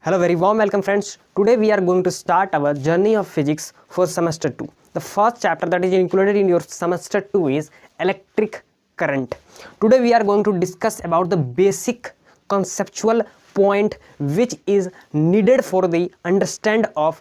Hello, very warm welcome friends. Today we are going to start our journey of physics for semester 2. The first chapter that is included in your semester 2 is electric current. Today we are going to discuss about the basic conceptual point which is needed for the understand of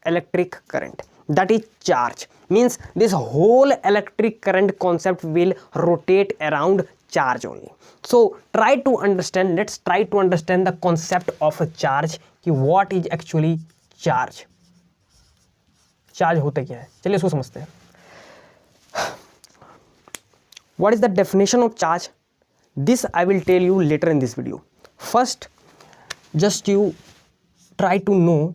electric current, that is charge. Means this whole electric current concept will rotate around charge only. So try to understand, let's try to understand the concept of a charge कि what is actually charge. Charge होता क्या है, चलिए इसको समझते हैं. What is the definition of charge? This I will tell you later in this video. First, just you try to know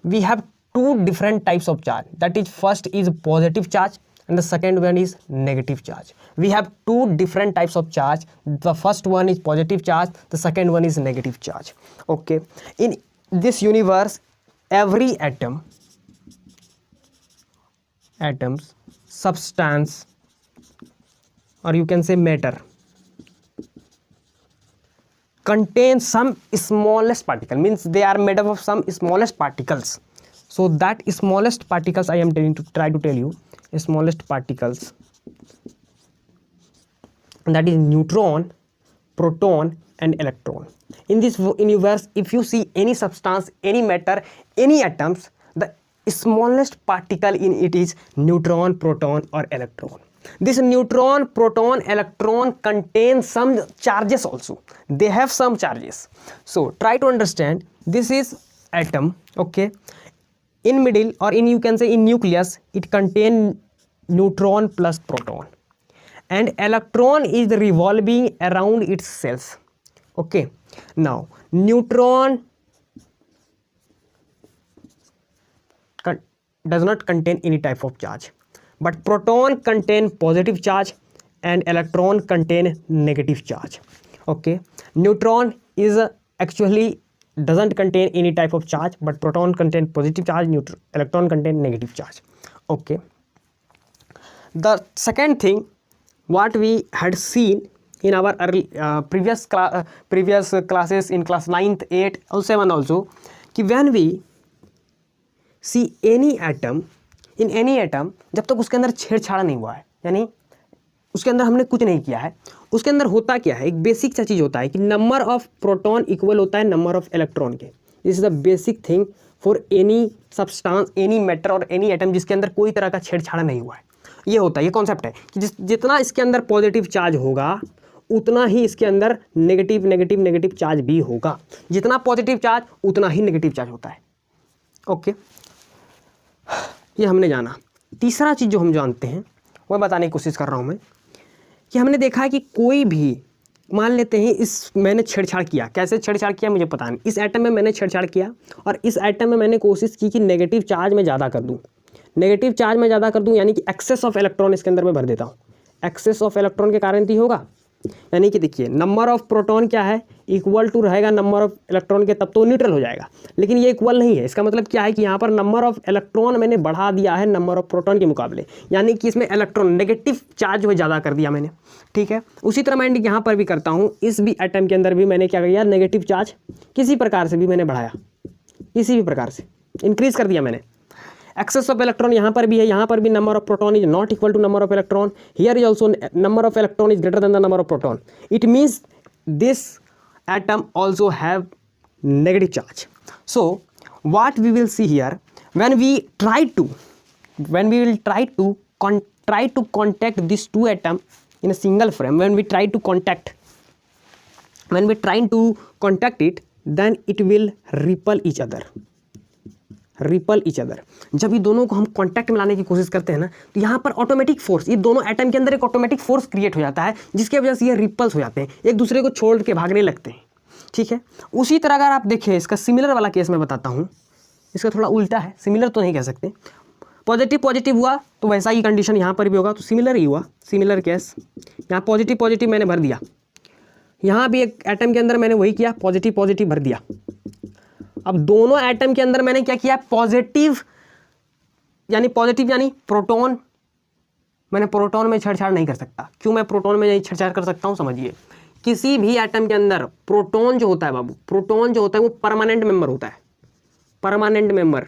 we have two different types of charge. That is, first is positive charge and the second one is negative charge. We have two different types of charge. The first one is positive charge, the second one is negative charge. Okay, in this universe every atoms, substance, or you can say matter, contain some smallest particle. Means they are made up of some smallest particles. So that smallest particles I am try to tell you smallest particles, that is neutron, proton and electron. In this universe, if you see any substance, any matter, any atoms, the smallest particle in it is neutron, proton or electron. This neutron, proton, electron contain some charges also. They have some charges. So try to understand, this is atom. Okay, in middle or in you can say in nucleus it contain neutron plus proton and electron is revolving around its cells. Okay, now neutron does not contain any type of charge, but proton contain positive charge and electron contain negative charge. Okay, neutron is actually doesn't contain any type of charge, but proton contain positive charge, electron contain negative charge. Okay, the second thing what we had seen in our early, previous classes in class 9th, 8th or 7 also, कि when we see any atom, in any atom जब तक उसके अंदर छेड़छाड़ नहीं हुआ है, यानी उसके अंदर हमने कुछ नहीं किया है, उसके अंदर होता क्या है, एक बेसिक सा चीज़ होता है कि नंबर ऑफ प्रोटॉन इक्वल होता है नंबर ऑफ इलेक्ट्रॉन के. This is the basic thing for any substance, any matter और एनी एटम जिसके अंदर कोई तरह का छेड़छाड़ नहीं हुआ है. ये होता है, ये कॉन्सेप्ट है कि जितना इसके अंदर पॉजिटिव चार्ज होगा उतना ही इसके अंदर नेगेटिव चार्ज भी होगा. जितना पॉजिटिव चार्ज उतना ही नेगेटिव चार्ज होता है. ओके, ये हमने जाना. तीसरा चीज़ जो हम जानते हैं वह बताने की कोशिश कर रहा हूँ मैं, कि हमने देखा है कि कोई भी मान लेते हैं इस मैंने छेड़छाड़ किया. कैसे छेड़छाड़ किया मुझे पता नहीं. इस एटम में मैंने छेड़छाड़ किया और इस एटम में मैंने कोशिश की कि नेगेटिव चार्ज में ज़्यादा कर दूँ. नेगेटिव चार्ज में ज़्यादा कर दूँ यानी कि एक्सेस ऑफ इलेक्ट्रॉन इसके अंदर मैं भर देता हूँ. एक्सेस ऑफ इलेक्ट्रॉन के कारण ही होगा. यानी कि देखिए नंबर ऑफ प्रोटॉन क्या है, इक्वल टू रहेगा नंबर ऑफ इलेक्ट्रॉन के, तब तो न्यूट्रल हो जाएगा. लेकिन ये इक्वल नहीं है. इसका मतलब क्या है कि यहाँ पर नंबर ऑफ इलेक्ट्रॉन मैंने बढ़ा दिया है नंबर ऑफ प्रोटॉन के मुकाबले, यानी कि इसमें इलेक्ट्रॉन नेगेटिव चार्ज जो है ज़्यादा कर दिया मैंने. ठीक है, उसी तरह मैं यहाँ पर भी करता हूँ. इस भी एटम के अंदर भी मैंने क्या किया, नेगेटिव चार्ज किसी प्रकार से भी मैंने बढ़ाया, किसी भी प्रकार से इंक्रीज कर दिया मैंने. एक्सेस ऑफ इलेक्ट्रॉन यहाँ पर भी है, यहाँ पर भी number of proton is not equal to number of electron. Here is also number of electron is greater than the number of proton. It means this atom also have negative charge. So what we will see here, when we will try to contact these two atoms in a single frame, when we try to contact it, then it will repel each other. जब ये दोनों को हम contact में लाने की कोशिश करते हैं ना, तो यहाँ पर ऑटोमेटिक फोर्स, ये दोनों एटम के अंदर एक ऑटोमेटिक फोर्स क्रिएट हो जाता है जिसकी वजह से ये रिपल्स हो जाते हैं, एक दूसरे को छोड़ के भागने लगते हैं. ठीक है, उसी तरह अगर आप देखें इसका सिमिलर वाला केस मैं बताता हूँ. इसका थोड़ा उल्टा है, सिमिलर तो नहीं कह सकते. पॉजिटिव हुआ तो वैसा ही कंडीशन यहाँ पर भी होगा, तो सिमिलर ही हुआ. सिमिलर केस, यहाँ पॉजिटिव मैंने भर दिया, यहाँ भी एक एटम के अंदर मैंने वही किया, पॉजिटिव भर दिया. अब दोनों एटम के अंदर मैंने क्या किया, पॉजिटिव यानी प्रोटॉन, मैंने प्रोटॉन में छेड़छाड़ नहीं कर सकता. क्यों मैं प्रोटॉन में नहीं छेड़छाड़ कर सकता हूँ, समझिए किसी भी एटम के अंदर प्रोटॉन जो होता है बाबू, प्रोटॉन जो होता है वो परमानेंट मेंबर होता है, परमानेंट मेंबर,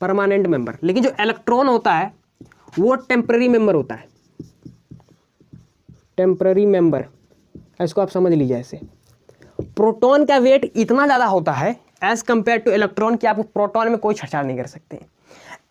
परमानेंट मेंबर। लेकिन जो इलेक्ट्रॉन होता है वो टेम्पररी मेंबर होता है, टेम्पररी मेंबर। इसको आप समझ लीजिए ऐसे। प्रोटॉन का वेट इतना ज़्यादा होता है एज कंपेयर टू इलेक्ट्रॉन कि आप प्रोटॉन में कोई छेड़छाड़ नहीं कर सकते।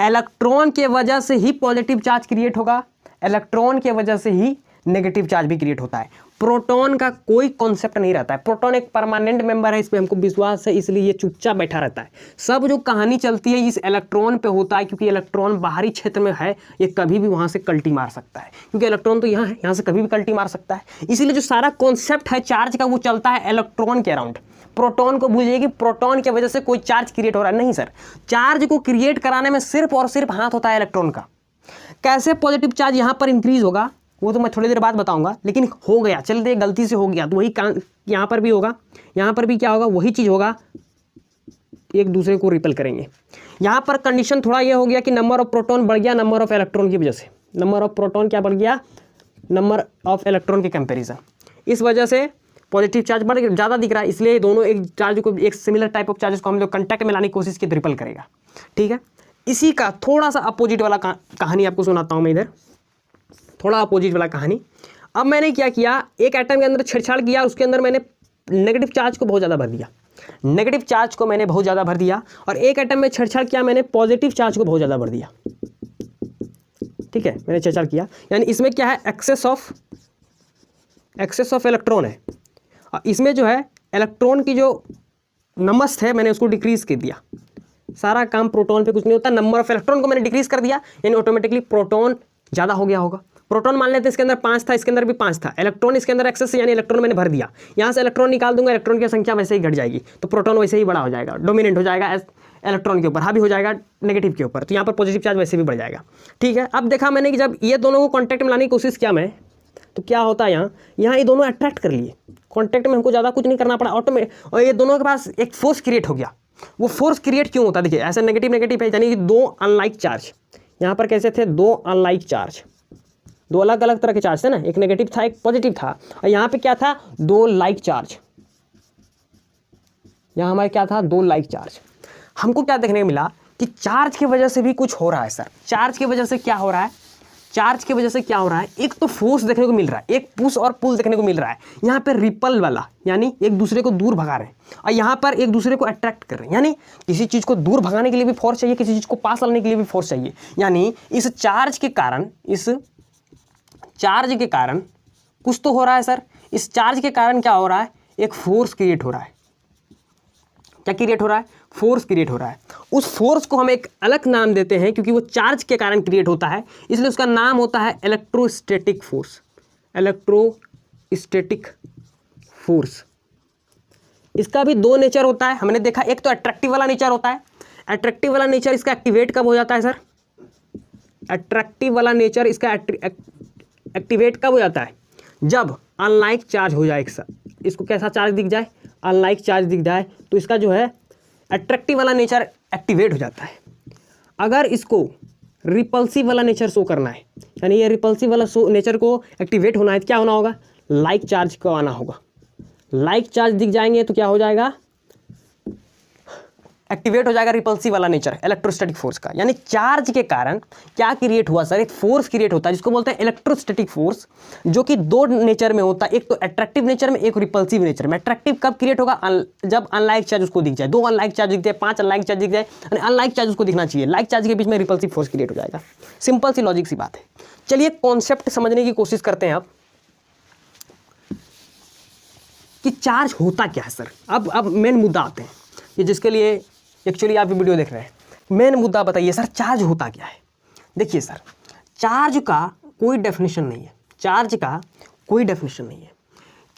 इलेक्ट्रॉन के वजह से ही पॉजिटिव चार्ज क्रिएट होगा, इलेक्ट्रॉन के वजह से ही नेगेटिव चार्ज भी क्रिएट होता है। प्रोटॉन का कोई कॉन्सेप्ट नहीं रहता है। प्रोटॉन एक परमानेंट मेंबर है, इस पर हमको विश्वास है, इसलिए ये चुपचाप बैठा रहता है। सब जो कहानी चलती है इस इलेक्ट्रॉन पे होता है, क्योंकि इलेक्ट्रॉन बाहरी क्षेत्र में है, ये कभी भी वहाँ से कल्टी मार सकता है, क्योंकि इलेक्ट्रॉन तो यहाँ है, यहाँ से कभी भी कल्टी मार सकता है। इसीलिए जो सारा कॉन्सेप्ट है चार्ज का वो चलता है इलेक्ट्रॉन के अराउंड। प्रोटॉन को भूलिए कि प्रोटॉन की वजह से कोई चार्ज क्रिएट हो रहा है, नहीं सर। चार्ज को क्रिएट कराने में सिर्फ और सिर्फ हाथ होता है इलेक्ट्रॉन का। कैसे पॉजिटिव चार्ज यहाँ पर इंक्रीज होगा वो तो मैं थोड़ी देर बाद बताऊंगा, लेकिन हो गया, चल दे, गलती से हो गया तो वही यहाँ पर भी होगा, यहाँ पर भी क्या होगा, वही चीज़ होगा, एक दूसरे को रिपेल करेंगे। यहाँ पर कंडीशन थोड़ा ये हो गया कि नंबर ऑफ प्रोटॉन बढ़ गया नंबर ऑफ इलेक्ट्रॉन की वजह से। नंबर ऑफ प्रोटॉन क्या बढ़ गया, नंबर ऑफ इलेक्ट्रॉन के कंपेरिजन। इस वजह से पॉजिटिव चार्ज बढ़ ज़्यादा दिख रहा है, इसलिए दोनों एक चार्ज को, एक सिमिलर टाइप ऑफ चार्जेस को हम लोग कंटैक्ट में लाने की कोशिश की तो रिपेल करेगा। ठीक है, इसी का थोड़ा सा अपोजिट वाला कहानी आपको सुनाता हूँ मैं इधर, थोड़ा अपोजिट वाला कहानी। अब मैंने क्या किया, एक एटम के अंदर छेड़छाड़ किया, उसके अंदर मैंने नेगेटिव चार्ज को बहुत ज़्यादा भर दिया, नेगेटिव चार्ज को मैंने बहुत ज़्यादा भर दिया, और एक एटम में छेड़छाड़ किया मैंने पॉजिटिव चार्ज को बहुत ज़्यादा भर दिया। ठीक है, मैंने छेड़छाड़ किया, यानी इसमें क्या है, एक्सेस ऑफ इलेक्ट्रॉन है, और इसमें जो है इलेक्ट्रॉन की जो नमस्त है मैंने उसको डिक्रीज कर दिया। सारा काम प्रोटॉन पे कुछ नहीं होता, नंबर ऑफ इलेक्ट्रॉन को मैंने डिक्रीज कर दिया, यानी ऑटोमेटिकली प्रोटॉन ज़्यादा हो गया होगा। प्रोटॉन मान लेते हैं इसके अंदर 5 था, इसके अंदर भी 5 था, इलेक्ट्रॉन इसके अंदर एक्सेस, यानी इलेक्ट्रॉन मैंने भर दिया। यहाँ से इलेक्ट्रॉन निकाल दूंगा, इलेक्ट्रॉन की संख्या वैसे ही घट जाएगी, तो प्रोटॉन वैसे ही बड़ा हो जाएगा, डोमिनेंट हो जाएगा इलेक्ट्रॉन के ऊपर, हावी हो जाएगा नेगेटिव के ऊपर, तो यहाँ पर पॉजिटिव चार्ज वैसे भी बढ़ जाएगा। ठीक है, अब देखा मैंने कि जब ये दोनों को कॉन्टैक्ट में लाने की कोशिश किया मैं, तो क्या होता है, यहाँ ये दोनों अट्रैक्ट कर लिए, कॉन्टैक्ट में हमको ज़्यादा कुछ नहीं करना पड़ा ऑटोमेटिक, और ये दोनों के पास एक फोर्स क्रिएट हो गया। वो फोर्स क्रिएट क्यों होता है, देखिए ऐसे नेगेटिव नेगेटिव है, यानी कि दो अनलाइक चार्ज, यहाँ पर कैसे थे, दो अनलाइक चार्ज, दो अलग अलग तरह के चार्ज थे ना, एक नेगेटिव था एक पॉजिटिव था, और यहाँ पे क्या था, दो लाइक चार्ज, यहाँ हमारे क्या था, दो लाइक चार्ज। हमको क्या देखने को मिला कि चार्ज की वजह से भी कुछ हो रहा है सर। चार्ज की वजह से क्या हो रहा है, चार्ज की वजह से क्या हो रहा है, एक तो फोर्स देखने को मिल रहा है, एक पुश और पुल देखने को मिल रहा है। यहाँ पे रिपल वाला, यानी एक दूसरे को दूर भगा रहे हैं, और यहाँ पर एक दूसरे को अट्रैक्ट कर रहे हैं, यानी किसी चीज़ को दूर भगाने के लिए भी फोर्स चाहिए, किसी चीज़ को पास लाने के लिए भी फोर्स चाहिए। यानी इस चार्ज के कारण, इस चार्ज के कारण कुछ तो हो रहा है सर। इस चार्ज के कारण क्या हो रहा है, एक फोर्स क्रिएट हो रहा है। क्या क्रिएट हो रहा है, फोर्स क्रिएट हो रहा है। उस फोर्स को हम एक अलग नाम देते हैं, क्योंकि वो चार्ज के कारण क्रिएट होता है, इसलिए उसका नाम होता है इलेक्ट्रोस्टैटिक फोर्स। इलेक्ट्रोस्टैटिक फोर्स, इसका भी दो नेचर होता है, हमने देखा, एक तो अट्रैक्टिव वाला नेचर होता है। अट्रैक्टिव वाला नेचर इसका एक्टिवेट कब हो जाता है सर, अट्रैक्टिव वाला नेचर इसका एक्टिवेट कब हो जाता है, जब अनलाइक चार्ज हो जाए एक साथ, इसको कैसा चार्ज दिख जाए, अनलाइक चार्ज दिख जाए, तो इसका जो है अट्रैक्टिव वाला नेचर एक्टिवेट हो जाता है। अगर इसको रिपल्सिव वाला नेचर शो करना है, यानी ये रिपल्सिव वाला नेचर को एक्टिवेट होना है, तो क्या होना होगा, लाइक चार्ज को आना होगा। लाइक चार्ज दिख जाएंगे तो क्या हो जाएगा, एक्टिवेट हो जाएगा रिपल्सिव वाला नेचर इलेक्ट्रोस्टैटिक फोर्स का। यानी चार्ज के कारण क्या क्रिएट हुआ सर, एक फोर्स क्रिएट होता है जिसको बोलते हैं इलेक्ट्रोस्टैटिक फोर्स, जो कि दो नेचर में होता है, एक तो अट्रैक्टिव नेचर में, एक रिपल्सिव नेचर में। अट्रैक्टिव कब क्रिएट होगा, जब अनलाइक चार्ज उसको दिख जाए, दो अनलाइक चार्ज दिख जाए, 5 अनलाइक चार्ज दिख जाए, अनलाइक चार्ज उसको दिखना चाहिए, लाइक चार्ज के बीच में रिपल्सिव फोर्स क्रिएट हो जाएगा। सिंपल सी लॉजिक सी बात है। चलिए कॉन्सेप्ट समझने की कोशिश करते हैं अब कि चार्ज होता क्या है सर। अब मेन मुद्दा आते हैं, ये जिसके लिए एक्चुअली आप वीडियो देख रहे हैं, मेन मुद्दा बताइए सर, चार्ज होता क्या है। देखिए सर, चार्ज का कोई डेफिनेशन नहीं है, चार्ज का कोई डेफिनेशन नहीं है।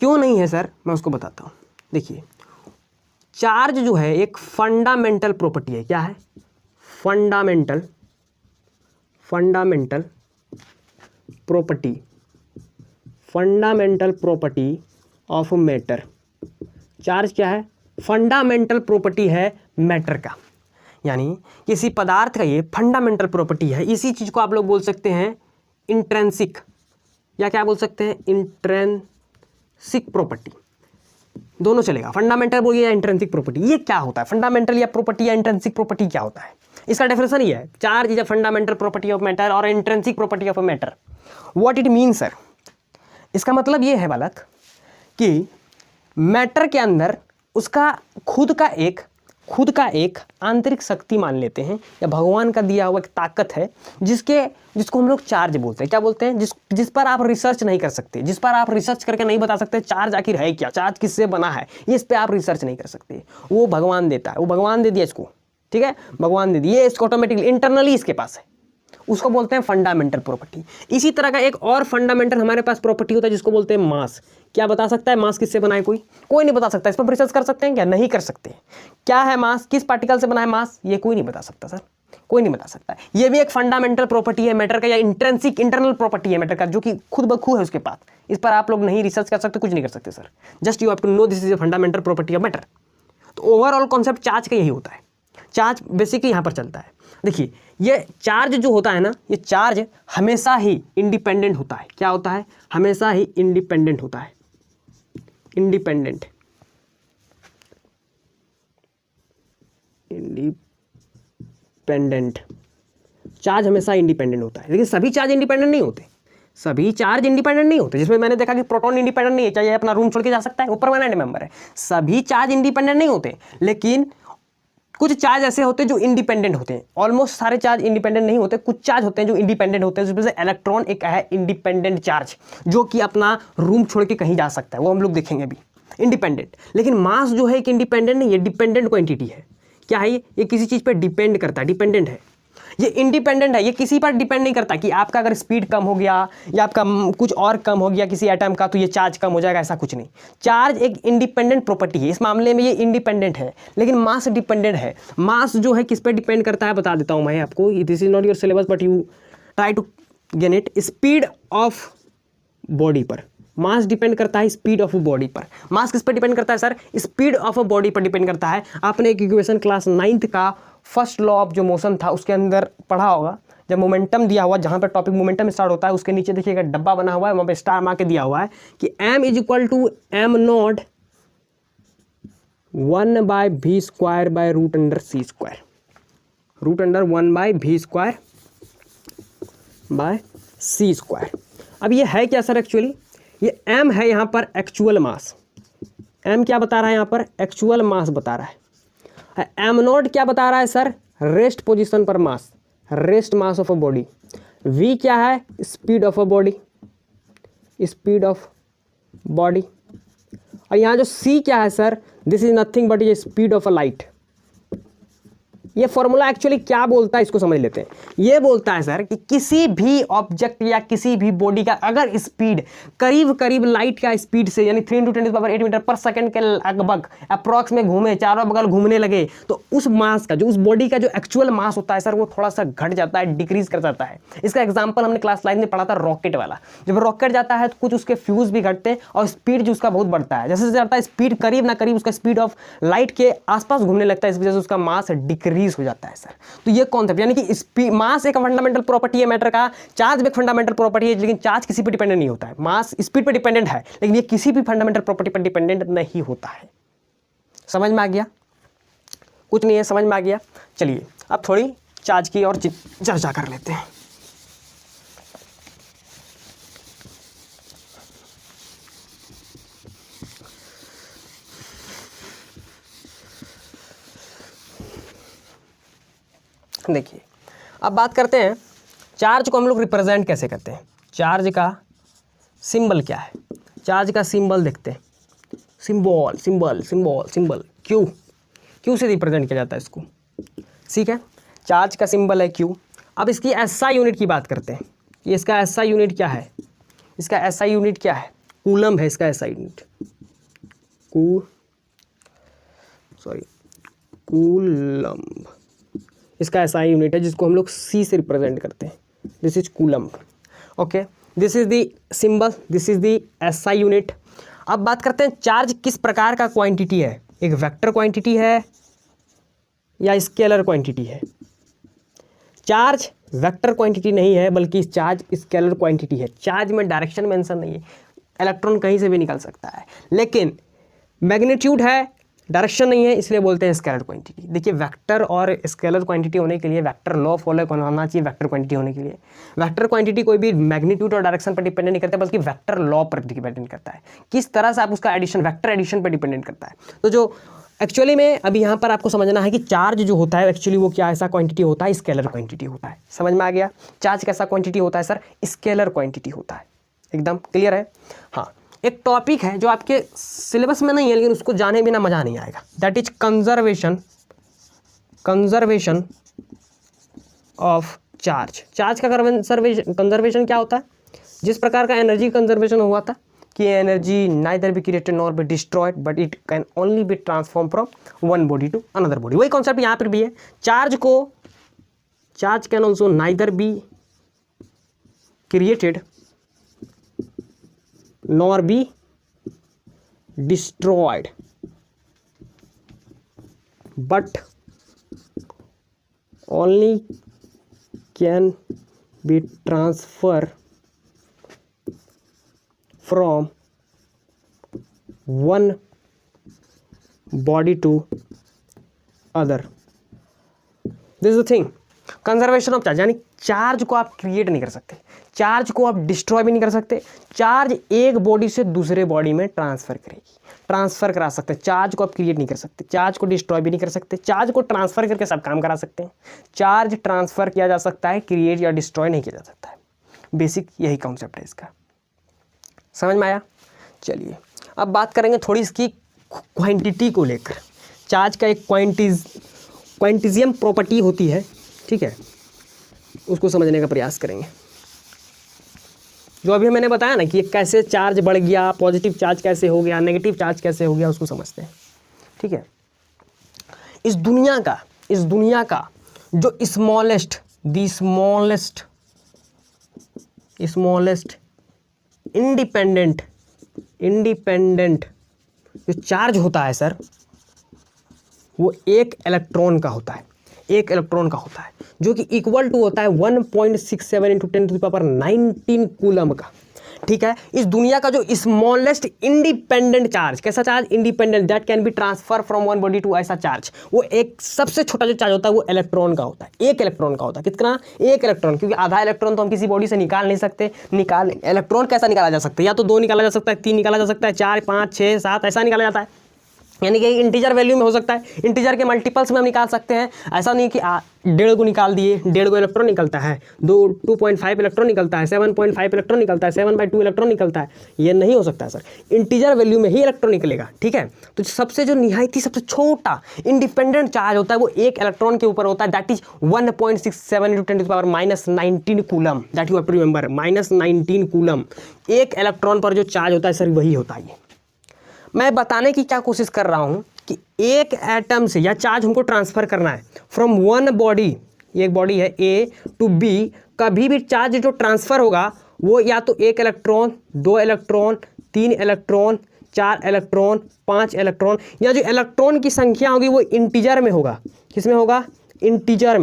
क्यों नहीं है सर, मैं उसको बताता हूँ। देखिए, चार्ज जो है एक फंडामेंटल प्रॉपर्टी है। क्या है, fundamental property, fundamental property of matter. Charge क्या है, फंडामेंटल प्रॉपर्टी है मैटर का, यानी किसी पदार्थ का ये फंडामेंटल प्रॉपर्टी है। इसी चीज़ को आप लोग बोल सकते हैं इंट्रिंसिक या क्या बोल सकते हैं इंट्रिंसिक प्रॉपर्टी, दोनों चलेगा। फंडामेंटल बोलिए या इंट्रिंसिक प्रॉपर्टी, ये क्या होता है? फंडामेंटल या प्रॉपर्टी या इंट्रिंसिक प्रॉपर्टी क्या होता है? इसका डेफिनेशन ये है, charge is a fundamental property of matter और intrinsic property of a matter. What it mean sir? इसका मतलब ये है बालक कि मैटर के अंदर उसका खुद का एक आंतरिक शक्ति मान लेते हैं या भगवान का दिया हुआ एक ताकत है जिसको हम लोग चार्ज बोलते हैं। क्या बोलते हैं? जिस पर आप रिसर्च नहीं कर सकते, जिस पर आप रिसर्च करके नहीं बता सकते चार्ज आखिर है क्या, चार्ज किससे बना है, इस पर आप रिसर्च नहीं कर सकते। वो भगवान देता है, वो भगवान दे दिया इसको, ठीक है, भगवान दे दिया, इसको ऑटोमेटिकली इंटरनली इसके पास है, उसको बोलते हैं फंडामेंटल प्रॉपर्टी। इसी तरह का एक और फंडामेंटल हमारे पास प्रॉपर्टी होता है जिसको बोलते हैं मास। क्या बता सकता है मास किससे बना है? कोई नहीं बता सकता। इस पर रिसर्च कर सकते हैं क्या? नहीं कर सकते। क्या है मास, किस पार्टिकल से बना है मास, ये कोई नहीं बता सकता सर, कोई नहीं बता सकता। ये भी एक फंडामेंटल प्रॉपर्टी है मैटर का या इंट्रिंसिक इंटरनल प्रॉपर्टी है मैटर का, जो कि खुद ब खुद है उसके पास। इस पर आप लोग नहीं रिसर्च कर सकते, कुछ नहीं कर सकते sir. Just you have to know this is a fundamental property of matter. तो ओवरऑल कॉन्सेप्ट चार्ज का यही होता है। चार्ज बेसिकली यहाँ पर चलता है। देखिए ये चार्ज जो होता है ना, ये चार्ज हमेशा ही इंडिपेंडेंट होता है। क्या होता है? हमेशा ही इंडिपेंडेंट होता है। इंडिपेंडेंट चार्ज हमेशा इंडिपेंडेंट होता है। लेकिन सभी चार्ज इंडिपेंडेंट नहीं होते, सभी चार्ज इंडिपेंडेंट नहीं होते। जिसमें मैंने देखा कि प्रोटॉन इंडिपेंडेंट नहीं है, चाहे अपना रूम छोड़ के जा सकता है, वो परमानेंट मेंबर है। सभी चार्ज इंडिपेंडेंट नहीं होते, लेकिन कुछ चार्ज ऐसे होते हैं जो इंडिपेंडेंट होते हैं। ऑलमोस्ट सारे चार्ज इंडिपेंडेंट नहीं होते, कुछ चार्ज होते हैं जो इंडिपेंडेंट होते हैं। जिसमें से इलेक्ट्रॉन एक है इंडिपेंडेंट चार्ज, जो कि अपना रूम छोड़ के कहीं जा सकता है, वो हम लोग देखेंगे अभी, इंडिपेंडेंट। लेकिन मास जो है एक इंडिपेंडेंट नहीं, ये डिपेंडेंट क्वांटिटी है। क्या है ये किसी चीज़ पर डिपेंड करता है, डिपेंडेंट है। ये इंडिपेंडेंट है, ये किसी पर डिपेंड नहीं करता कि आपका अगर स्पीड कम हो गया या आपका कुछ और कम हो गया किसी एटम का तो ये चार्ज कम हो जाएगा, ऐसा कुछ नहीं। चार्ज एक इंडिपेंडेंट प्रॉपर्टी है। इस मामले में ये इंडिपेंडेंट है, लेकिन मास डिपेंडेंट है। मास जो है किस पर डिपेंड करता है बता देता हूँ मैं आपको। This is not your syllabus but you try to gain it. Speed of body पर मास डिपेंड करता है, स्पीड ऑफ बॉडी पर। मास किस पर डिपेंड करता है सर? स्पीड ऑफ बॉडी पर डिपेंड करता है। आपने एक इक्वेशन क्लास 9th का फर्स्ट लॉ ऑफ जो मोशन था उसके अंदर पढ़ा होगा, जब मोमेंटम दिया हुआ, जहाँ पर टॉपिक मोमेंटम स्टार्ट होता है उसके नीचे देखिएगा डब्बा बना हुआ है, वहाँ पे स्टार मार के दिया हुआ है कि m is equal to m0 1/v² by root under c², root under 1/v² by c²। अब ये है क्या सर? एक्चुअली ये m है यहाँ पर एक्चुअल मास। m क्या बता रहा है यहाँ पर? एक्चुअल मास बता रहा है। m0 क्या बता रहा है सर? रेस्ट पोजीशन पर mass, rest mass of a body. v क्या है? Speed of a body, speed of body. और यहाँ जो c क्या है sir? This is nothing but ये स्पीड ऑफ अ लाइट। ये फॉर्मूला एक्चुअली क्या बोलता है इसको समझ लेते हैं। ये बोलता है सर कि किसी भी ऑब्जेक्ट या किसी भी बॉडी का अगर स्पीड करीब करीब लाइट का स्पीड से यानी 3 × 10⁸ मीटर पर सेकंड के लगभग अप्रॉक्स में घूमे, चारों बगल घूमने लगे, तो उस मास का जो उस बॉडी का जो एक्चुअल मास होता है सर वो थोड़ा सा घट जाता है, डिक्रीज कर जाता है। इसका एग्जाम्पल हमने क्लास 9 में पढ़ा था रॉकेट वाला। जब रॉकेट जाता है तो कुछ उसके फ्यूज भी घटते हैं और स्पीड जो उसका बहुत बढ़ता है। जैसे जाता है स्पीड करीब ना करीब उसका स्पीड ऑफ लाइट के आसपास घूमने लगता है, इस वजह से उसका मास डिक्रीज हो जाता है सर। तो ये कॉन्सेप्ट यानी कि मास एक फंडामेंटल प्रॉपर्टी है मैटर का, चार्ज भी एक फंडामेंटल प्रॉपर्टी है, लेकिन चार्ज किसी पर डिपेंडेंट नहीं होता है। मास स्पीड पर डिपेंडेंट है, लेकिन ये किसी भी फंडामेंटल प्रॉपर्टी पर डिपेंडेंट नहीं होता है। समझ में आ गया? कुछ नहीं है, समझ में आ गया। चलिए अब थोड़ी चार्ज की और चर्चा कर लेते हैं। देखिए अब बात करते हैं चार्ज को हम लोग रिप्रेजेंट कैसे करते हैं। चार्ज का सिंबल क्या है? चार्ज का सिंबल देखते हैं। Symbol symbol symbol symbol Q से रिप्रेजेंट किया जाता है इसको, ठीक है। चार्ज का सिंबल है क्यू। अब इसकी एसआई यूनिट की बात करते हैं कि इसका एसआई यूनिट क्या है। इसका एसआई यूनिट क्या है? कूलम है इसका एसआई यूनिट। कूलम इसका एसआई यूनिट है जिसको हम लोग सी से रिप्रेजेंट करते हैं। This is coulomb. Okay, this is the symbol, this is the SI unit. अब बात करते हैं चार्ज किस प्रकार का क्वांटिटी है। एक वेक्टर क्वांटिटी है या स्केलर क्वांटिटी है। चार्ज वेक्टर क्वांटिटी नहीं है बल्कि चार्ज स्केलर क्वांटिटी है। चार्ज में डायरेक्शन मेंशन नहीं है, इलेक्ट्रॉन कहीं से भी निकल सकता है, लेकिन मैग्नीट्यूड है, डायरेक्शन नहीं है, इसलिए बोलते हैं स्केलर क्वांटिटी। देखिए वेक्टर और स्केलर क्वांटिटी होने के लिए वेक्टर लॉ फॉलो होना चाहिए। वेक्टर क्वांटिटी होने के लिए वेक्टर क्वांटिटी कोई भी मैग्नीट्यूड और डायरेक्शन पर डिपेंड नहीं करता, बल्कि वेक्टर लॉ पर डिपेंड करता है, किस तरह से आप उसका एडिशन वेक्टर एडिशन पर डिपेंडेंट करता है। तो जो एक्चुअली में अभी यहाँ पर आपको समझना है कि चार्ज जो होता है एक्चुअली वो क्या ऐसा क्वांटिटी होता है, स्केलर क्वांटिटी होता है। समझ में आ गया? चार्ज कैसा क्वांटिटी होता है सर? स्केलर क्वांटिटी होता है। एकदम क्लियर है? हाँ, एक टॉपिक है जो आपके सिलेबस में नहीं है लेकिन उसको जाने बिना मजा नहीं आएगा, that is conservation of charge. Charge का कंजर्वेशन क्या होता है? जिस प्रकार का एनर्जी कंजर्वेशन हुआ था कि energy neither be created nor be destroyed but it can only be transform from one body to another body, वही कॉन्सेप्ट यहाँ पर भी है। Charge can also neither be created nor be destroyed but only can be transferred from one body to other. This is the thing, conservation of charge, यानी charge को आप create नहीं कर सकते, चार्ज को आप डिस्ट्रॉय भी नहीं कर सकते। चार्ज एक बॉडी से दूसरे बॉडी में ट्रांसफर करा सकते हैं। चार्ज को आप क्रिएट नहीं कर सकते, चार्ज को डिस्ट्रॉय भी नहीं कर सकते, चार्ज को ट्रांसफर करके सब काम करा सकते हैं। चार्ज ट्रांसफर किया जा सकता है, क्रिएट या डिस्ट्रॉय नहीं किया जा सकता है। बेसिक यही कॉन्सेप्ट है इसका। समझ में आया? चलिए अब बात करेंगे थोड़ी इसकी क्वांटिटी को लेकर। चार्ज का एक क्वांटिजियम प्रॉपर्टी होती है, ठीक है, उसको समझने का प्रयास करेंगे। जो अभी मैंने बताया ना कि कैसे चार्ज बढ़ गया, पॉजिटिव चार्ज कैसे हो गया, नेगेटिव चार्ज कैसे हो गया, उसको समझते हैं। ठीक है, इस दुनिया का जो स्मॉलेस्ट इंडिपेंडेंट जो चार्ज होता है सर, वो एक इलेक्ट्रॉन का होता है, जो कि इक्वल टू होता है 1.67 × 10⁻19 कूलम का। ठीक है, इस दुनिया का जो स्मॉलेस्ट इंडिपेंडेंट चार्ज, कैसा चार्ज? Independent, that can be transfer from one body to, ऐसा चार्ज, वो एक सबसे छोटा जो चार्ज होता है वो इलेक्ट्रॉन का होता है, एक इलेक्ट्रॉन का होता है। कितना? एक इलेक्ट्रॉन, क्योंकि आधा इलेक्ट्रॉन तो हम किसी बॉडी से निकाल नहीं सकते। इलेक्ट्रॉन कैसा निकाला जा सकता है? या तो 2 निकाला जा सकता है, 3 निकाला जा सकता है, 4, 5, 6, 7 ऐसा निकाला जाता है, यानी कि इंटीजर वैल्यू में हो सकता है, इंटीजर के मल्टीपल्स में हम निकाल सकते हैं। ऐसा नहीं कि 1.5 को निकाल दिए, 1.5 इलेक्ट्रॉन निकलता है, 2.5 इलेक्ट्रॉन निकलता है, 7.5 इलेक्ट्रॉन निकलता है, 7/2 इलेक्ट्रॉन निकलता है, ये नहीं हो सकता है सर। इंटीजर वैल्यू में ही इलेक्ट्रॉन निकलेगा। ठीक है, तो सबसे जो निहायती सबसे छोटा इंडिपेंडेंट चार्ज होता है वो एक इलेक्ट्रॉन के ऊपर होता है, that is 1.67 × 10⁻19 coulomb, that you have to remember, -19 coulomb. एक इलेक्ट्रॉन पर जो चार्ज होता है सर वही होता है। मैं बताने की क्या कोशिश कर रहा हूं कि एक एटम से या चार्ज हमको ट्रांसफर करना है फ्रॉम वन बॉडी, एक बॉडी है A टू B, कभी भी चार्ज जो ट्रांसफर होगा वो या तो 1 electron, 2 electron, 3 electron, 4 electron, 5 electron, या जो इलेक्ट्रॉन की संख्या होगी वो इंटीजर में होगा। किस में होगा? इंटीजर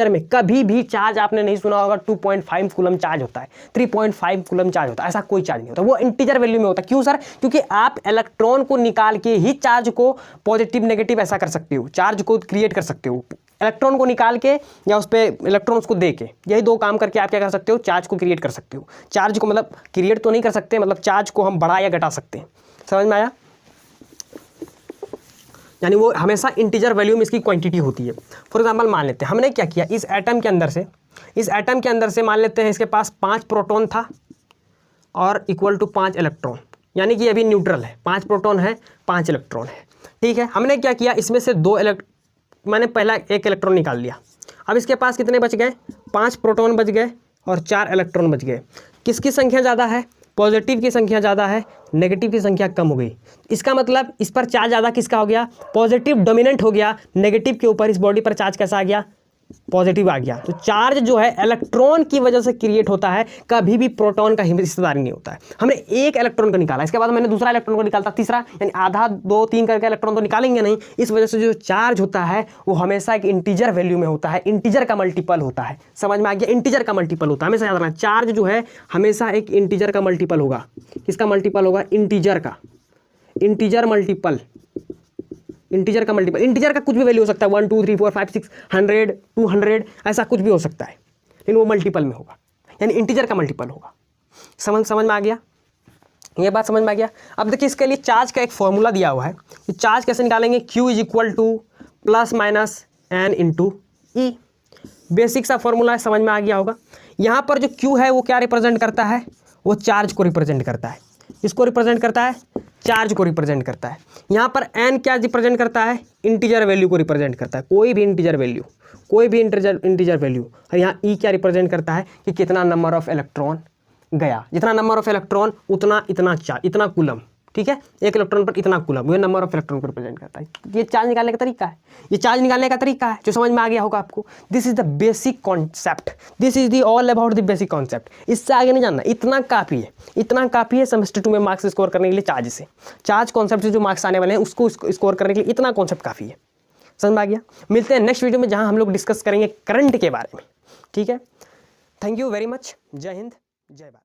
में। कभी भी चार्ज आपने नहीं सुना होगा 2.5 कूलम चार्ज होता है, 3.5 कूलम चार्ज होता है, ऐसा कोई चार्ज नहीं होता, वो इंटीजर वैल्यू में होता है। क्यों सर? क्योंकि आप इलेक्ट्रॉन को निकाल के ही चार्ज को पॉजिटिव नेगेटिव ऐसा कर सकते हो, चार्ज को क्रिएट कर सकते हो। इलेक्ट्रॉन को निकाल के या उस पर इलेक्ट्रॉन उसको दे के, यही 2 काम करके आप क्या कर सकते हो? चार्ज को क्रिएट कर सकते हो। चार्ज को मतलब क्रिएट तो नहीं कर सकते, मतलब चार्ज को हम बढ़ा या घटा सकते हैं। समझ में आया? यानी वो हमेशा इंटीजर वैल्यू में इसकी क्वांटिटी होती है। फॉर एग्जांपल मान लेते हैं हमने क्या किया, इस एटम के अंदर से मान लेते हैं इसके पास 5 प्रोटॉन था और इक्वल टू 5 इलेक्ट्रॉन, यानी कि अभी न्यूट्रल है, 5 प्रोटॉन है, 5 इलेक्ट्रॉन है। ठीक है, हमने क्या किया, इसमें से मैंने पहला 1 इलेक्ट्रॉन निकाल लिया। अब इसके पास कितने बच गए? 5 प्रोटॉन बच गए और 4 इलेक्ट्रॉन बच गए। किसकी संख्या ज़्यादा है? पॉजिटिव की संख्या ज़्यादा है, नेगेटिव की संख्या कम हो गई। इसका मतलब इस पर चार्ज ज़्यादा किसका हो गया? पॉजिटिव डोमिनेंट हो गया, नेगेटिव के ऊपर इस बॉडी पर चार्ज कैसा आ गया? पॉजिटिव आ गया। तो चार्ज जो है इलेक्ट्रॉन की वजह से क्रिएट होता है, कभी भी प्रोटॉन का हिस्सेदारी नहीं होता है। हमने एक इलेक्ट्रॉन को निकाला, इसके बाद मैंने दूसरा इलेक्ट्रॉन को निकालता, तीसरा, यानी आधा 2 3 करके इलेक्ट्रॉन तो निकालेंगे नहीं। इस वजह से जो चार्ज होता है वो हमेशा एक इंटीजर वैल्यू में होता है, इंटीजर का मल्टीपल होता है। समझ में आ गया? इंटीजर का मल्टीपल होता है, हमेशा याद रखना। चार्ज जो है हमेशा एक इंटीजर का मल्टीपल होगा। किसका मल्टीपल होगा? इंटीजर का। इंटीजर मल्टीपल, इंटीजर का मल्टीपल। इंटीजर का कुछ भी वैल्यू हो सकता है, 1 2 3 4 5 6 100 200 ऐसा कुछ भी हो सकता है, लेकिन वो मल्टीपल में होगा, यानी इंटीजर का मल्टीपल होगा। समझ में आ गया? ये बात समझ में आ गया? अब देखिए इसके लिए चार्ज का एक फॉर्मूला दिया हुआ है कि चार्ज कैसे निकालेंगे। Q is equal to plus minus n into e. Basic सा फॉर्मूला है, समझ में आ गया होगा। यहाँ पर जो Q है वो क्या रिप्रेजेंट करता है? वो चार्ज को रिप्रेजेंट करता है। इसको रिप्रेजेंट करता है, चार्ज को रिप्रेजेंट करता है। यहाँ पर n क्या रिप्रेजेंट करता है? इंटीजर वैल्यू को रिप्रेजेंट करता है, कोई भी इंटीजर वैल्यू, कोई भी इंटीजर वैल्यू। और यहाँ e क्या रिप्रेजेंट करता है कि कितना नंबर ऑफ इलेक्ट्रॉन गया, जितना नंबर ऑफ इलेक्ट्रॉन उतना इतना चार्ज, इतना कूलम। ठीक है, एक इलेक्ट्रॉन पर इतना कूलम, वो नंबर ऑफ इलेक्ट्रॉन को रिप्रेजेंट करता है। ये चार्ज निकालने का तरीका है, ये चार्ज निकालने का तरीका है जो समझ में आ गया होगा आपको। This is the basic concept, this is the all about the basic concept. इससे आगे नहीं जानना, इतना काफ़ी है, इतना काफ़ी है सेमेस्टर 2 में मार्क्स स्कोर करने के लिए। चार्ज से, चार्ज कॉन्सेप्ट से जो मार्क्स आने वाले हैं उसको स्कोर करने के लिए इतना कॉन्सेप्ट काफ़ी है। समझ में आ गया? मिलते हैं नेक्स्ट वीडियो में जहाँ हम लोग डिस्कस करेंगे करंट के बारे में। ठीक है, थैंक यू वेरी मच। जय हिंद, जय भारत।